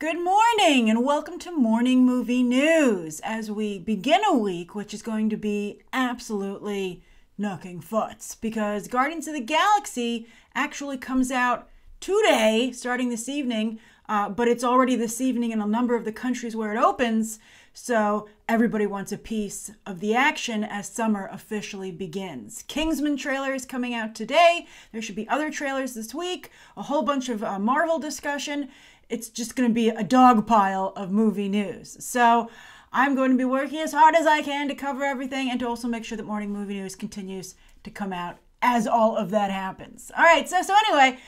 Good morning and welcome to Morning Movie News as we begin a week which is going to be absolutely knocking foots because Guardians of the Galaxy actually comes out today, starting this evening, but it's already this evening in a number of the countries where it opens, so everybody wants a piece of the action as summer officially begins. Kingsman trailer is coming out today. There should be other trailers this week, a whole bunch of Marvel discussion. It's just going to be a dog pile of movie news. So I'm going to be working as hard as I can to cover everything and to also make sure that Morning Movie News continues to come out as all of that happens. All right, so anyway,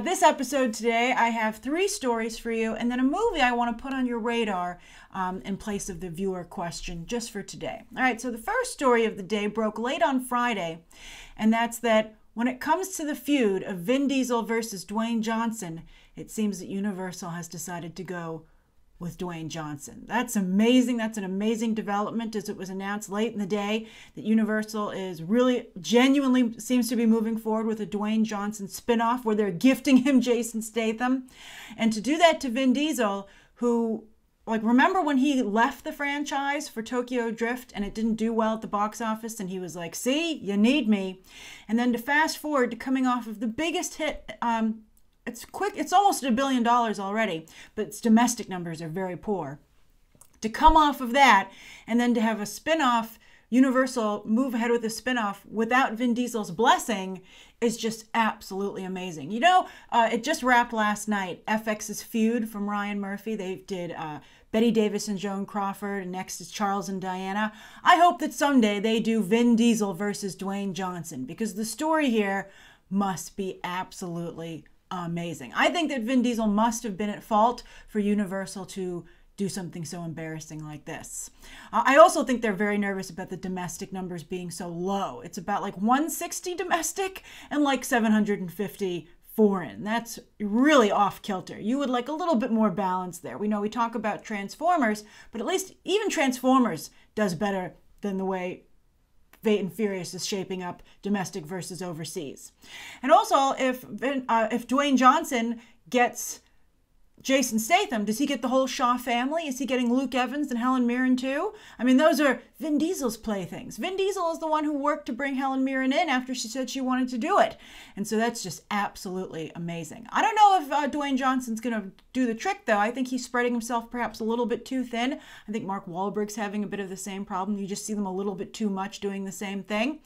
this episode today, I have 3 stories for you and then a movie I want to put on your radar in place of the viewer question just for today. All right, so the first story of the day broke late on Friday, and that's that when it comes to the feud of Vin Diesel versus Dwayne Johnson, it seems that Universal has decided to go with Dwayne Johnson. That's amazing. That's an amazing development, as it was announced late in the day that Universal is really genuinely seems to be moving forward with a Dwayne Johnson spinoff where they're gifting him Jason Statham. And to do that to Vin Diesel, who, like, remember when he left the franchise for Tokyo Drift and it didn't do well at the box office and he was like, see, you need me. And then to fast forward to coming off of the biggest hit, it's almost $1 billion already, but its domestic numbers are very poor. To come off of that and then to have a spin-off, Universal move ahead with a spin-off without Vin Diesel's blessing is just absolutely amazing. You know, it just wrapped last night, FX's Feud from Ryan Murphy. They did Betty Davis and Joan Crawford, and next is Charles and Diana. I hope that someday they do Vin Diesel versus Dwayne Johnson, because the story here must be absolutely amazing. I think that Vin Diesel must have been at fault for Universal to do something so embarrassing like this. I also think they're very nervous about the domestic numbers being so low. It's about like 160 domestic and like 750 foreign. That's really off kilter. You would like a little bit more balance there. We know we talk about Transformers, but at least even Transformers does better than the way Fate and Furious is shaping up domestic versus overseas. And also, if Dwayne Johnson gets Jason Statham, does he get the whole Shaw family? Is he getting Luke Evans and Helen Mirren too? I mean, those are Vin Diesel's playthings. Vin Diesel is the one who worked to bring Helen Mirren in after she said she wanted to do it. And so that's just absolutely amazing. I don't know if Dwayne Johnson's going to do the trick, though. I think he's spreading himself perhaps a little bit too thin. I think Mark Wahlberg's having a bit of the same problem. You just see them a little bit too much doing the same thing.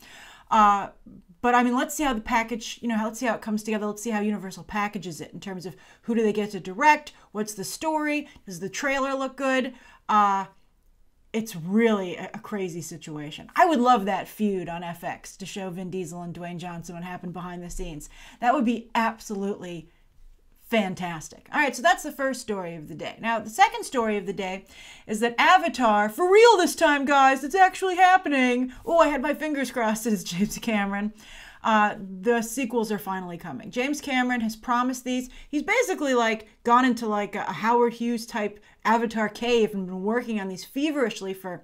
But I mean, let's see how the package, let's see how it comes together. Let's see how Universal packages it in terms of who do they get to direct? What's the story? Does the trailer look good? It's really a crazy situation. I would love that feud on FX to show Vin Diesel and Dwayne Johnson what happened behind the scenes. That would be absolutely fantastic. All right, so that's the first story of the day. Now, the second story of the day is that Avatar, for real this time, guys, it's actually happening. Oh, I had my fingers crossed, as James Cameron. The sequels are finally coming. James Cameron has promised these. He's basically like gone into like a Howard Hughes type Avatar cave and been working on these feverishly for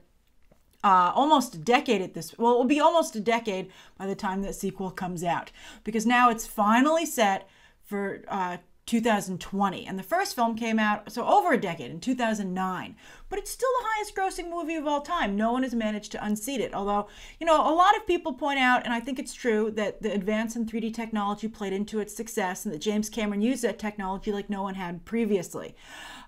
almost a decade at this. Well, it will be almost a decade by the time that sequel comes out, because now it's finally set for 2020, and the first film came out so over a decade in 2009, but it's still the highest grossing movie of all time. No one has managed to unseat it, although a lot of people point out, and I think it's true, that the advance in 3D technology played into its success and that James Cameron used that technology like no one had previously.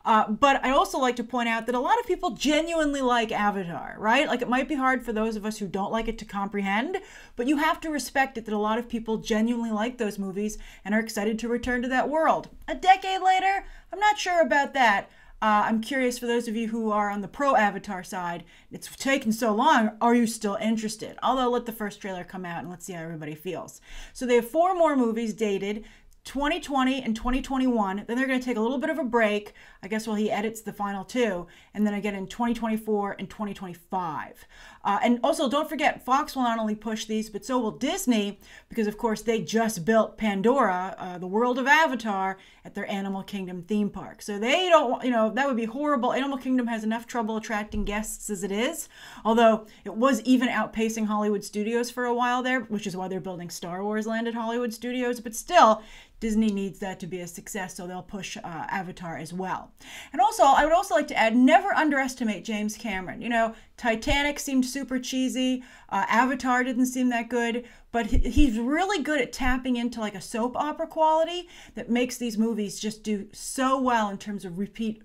But I also like to point out that a lot of people genuinely like Avatar, right? Like, it might be hard for those of us who don't like it to comprehend, but you have to respect it that a lot of people genuinely like those movies and are excited to return to that world. A decade later, I'm not sure about that. I'm curious, for those of you who are on the pro-Avatar side, it's taken so long, are you still interested? Although, let the first trailer come out and let's see how everybody feels. So they have 4 more movies dated, 2020 and 2021. Then they're going to take a little bit of a break, I guess, while he edits the final 2, and then again in 2024 and 2025. And also, don't forget, Fox will not only push these, but so will Disney, because of course they just built Pandora, the world of Avatar, at their Animal Kingdom theme park. So they don't, that would be horrible. Animal Kingdom has enough trouble attracting guests as it is, although it was even outpacing Hollywood Studios for a while there, which is why they're building Star Wars Land at Hollywood Studios. But still, Disney needs that to be a success, so they'll push Avatar as well. And also, I would also like to add, never underestimate James Cameron. You know, Titanic seemed super cheesy. Avatar didn't seem that good, but he's really good at tapping into like a soap opera quality that makes these movies just do so well in terms of repeat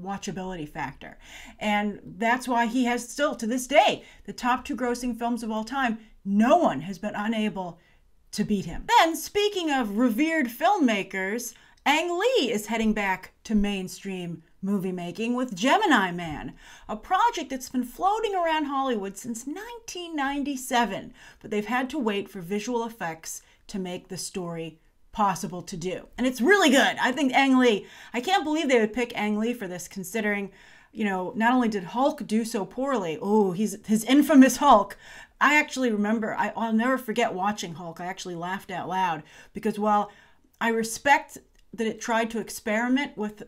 watchability factor. And that's why he has still, to this day, the top 2 grossing films of all time. No one has been unable to beat him. Then, speaking of revered filmmakers, Ang Lee is heading back to mainstream movie making with Gemini Man, a project that's been floating around Hollywood since 1997, but they've had to wait for visual effects to make the story possible to do. And it's really good. I think Ang Lee, I can't believe they would pick Ang Lee for this, considering, you know, not only did Hulk do so poorly, his infamous Hulk. I actually remember, I'll never forget watching Hulk. I actually laughed out loud because while I respect that it tried to experiment with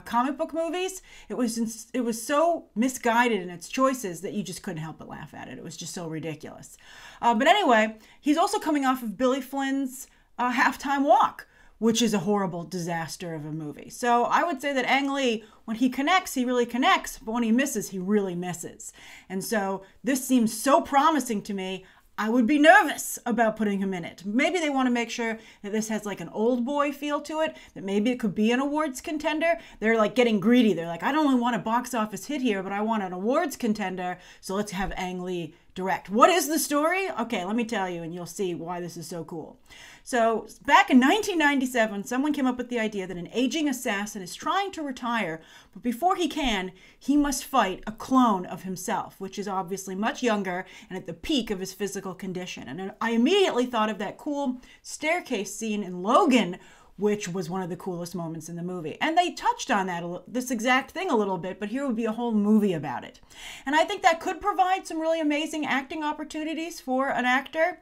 comic book movies, it was so misguided in its choices that you just couldn't help but laugh at it. It was just so ridiculous. But anyway, he's also coming off of Billy Flynn's Halftime Walk, which is a horrible disaster of a movie. So I would say that Ang Lee, when he connects, he really connects, but when he misses, he really misses. And so this seems so promising to me. I would be nervous about putting him in it. Maybe they want to make sure that this has like an old boy feel to it, that maybe it could be an awards contender. They're like getting greedy. They're like, I don't only want a box office hit here, but I want an awards contender. So let's have Ang Lee direct. What is the story? Okay, let me tell you, and you'll see why this is so cool. So back in 1997, someone came up with the idea that an aging assassin is trying to retire, but before he can, he must fight a clone of himself, which is obviously much younger and at the peak of his physical condition. And I immediately thought of that cool staircase scene in Logan, which was one of the coolest moments in the movie. And they touched on that, this exact thing a little bit, but here would be a whole movie about it. And I think that could provide some really amazing acting opportunities for an actor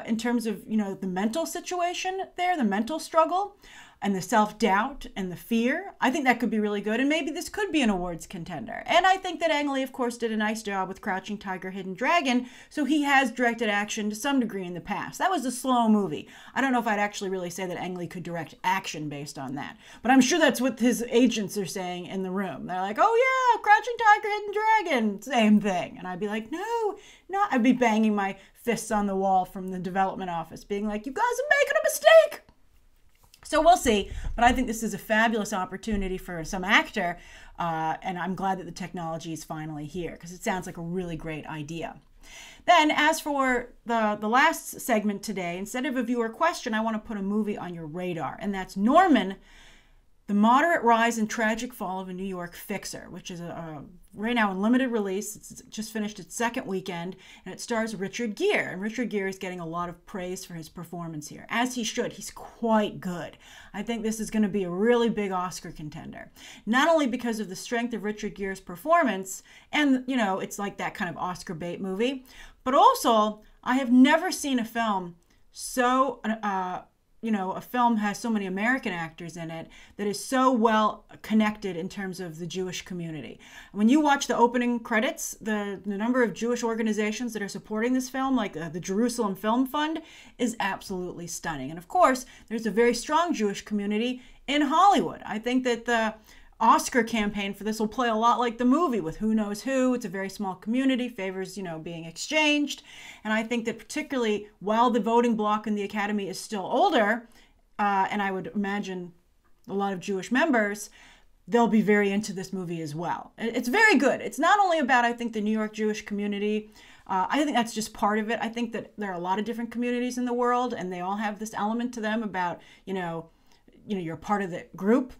in terms of, you know, the mental situation there, the mental struggle, and the self-doubt and the fear. I think that could be really good, and maybe this could be an awards contender. And I think that Ang Lee, of course, did a nice job with Crouching Tiger, Hidden Dragon, so he has directed action to some degree in the past. That was a slow movie. I don't know if I'd actually really say that Ang Lee could direct action based on that, but I'm sure that's what his agents are saying in the room. They're like, oh yeah, Crouching Tiger, Hidden Dragon, same thing. And I'd be like, no, I'd be banging my fists on the wall from the development office, being like, you guys are making a mistake. So we'll see, but I think this is a fabulous opportunity for some actor, and I'm glad that the technology is finally here, because it sounds like a really great idea. Then, as for the last segment today, instead of a viewer question, I want to put a movie on your radar, and that's Norman, The Moderate Rise and Tragic Fall of a New York Fixer, which is right now in limited release. It's just finished its second weekend, and it stars Richard Gere. And Richard Gere is getting a lot of praise for his performance here, as he should. He's quite good. I think this is going to be a really big Oscar contender, not only because of the strength of Richard Gere's performance, and, you know, it's like that kind of Oscar bait movie, but also I have never seen a film so a film has so many American actors in it that is so well connected in terms of the Jewish community. When you watch the opening credits, the number of Jewish organizations that are supporting this film, like the Jerusalem Film Fund, is absolutely stunning. And of course, there's a very strong Jewish community in Hollywood. I think that the Oscar campaign for this will play a lot like the movie with Who Knows Who. It's a very small community, favors, being exchanged. And I think that particularly while the voting bloc in the Academy is still older, and I would imagine a lot of Jewish members, they'll be very into this movie as well. It's very good. It's not only about, I think, the New York Jewish community. I think that's just part of it. I think that there are a lot of different communities in the world, and they all have this element to them about, you're part of the group.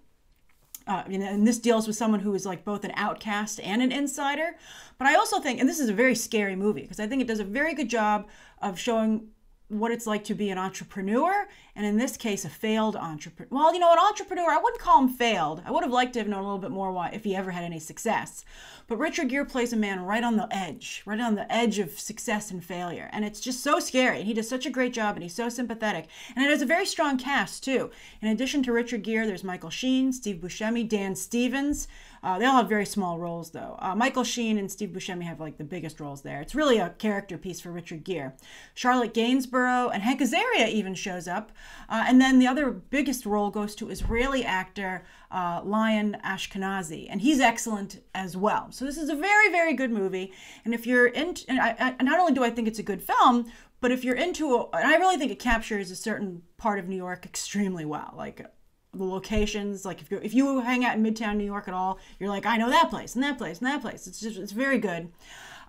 And this deals with someone who is like both an outcast and an insider. But I also think, and this is a very scary movie, because I think it does a very good job of showing what it's like to be an entrepreneur, and in this case, a failed entrepreneur. Well, an entrepreneur, I wouldn't call him failed. I would have liked to have known a little bit more if he ever had any success. But Richard Gere plays a man right on the edge of success and failure. And it's just so scary. And he does such a great job, and he's so sympathetic. And it has a very strong cast, too. In addition to Richard Gere, there's Michael Sheen, Steve Buscemi, Dan Stevens. They all have very small roles, though. Michael Sheen and Steve Buscemi have like the biggest roles there. It's really a character piece for Richard Gere. Charlotte Gainsborough and Hank Azaria even shows up, And then the other biggest role goes to Israeli actor Lion Ashkenazi, and he's excellent as well. So this is a very, very good movie. And if you're into, and not only do I think it's a good film, but if you're into, and I really think it captures a certain part of New York extremely well, like the locations. Like if you hang out in Midtown New York at all, you're like, I know that place and that place and that place. It's very good.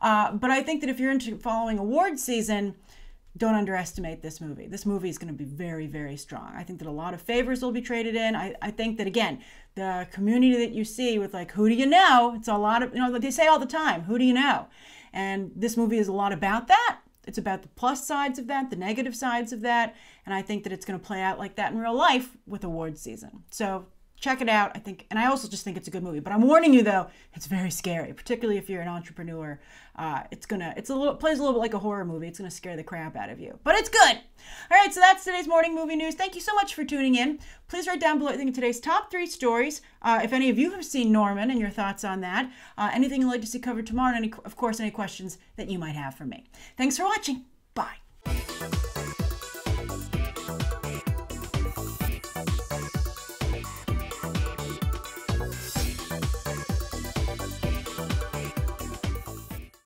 But I think that if you're into following awards season, don't underestimate this movie. This movie is going to be very, very strong. I think that a lot of favors will be traded in. I think that, again, the community that you see with like, who do you know? It's a lot of, they say all the time, who do you know? And this movie is a lot about that. It's about the plus sides of that, the negative sides of that. And I think that it's going to play out like that in real life with awards season. So check it out. I think, and I also just think it's a good movie. But I'm warning you though, it's very scary, particularly if you're an entrepreneur. Plays a little bit like a horror movie. It's gonna scare the crap out of you, but it's good. All right, so that's today's morning movie news. Thank you so much for tuning in. Please write down below what you think of today's top 3 stories. If any of you have seen Norman and your thoughts on that, anything you'd like to see covered tomorrow, and of course any questions that you might have for me. Thanks for watching. Bye.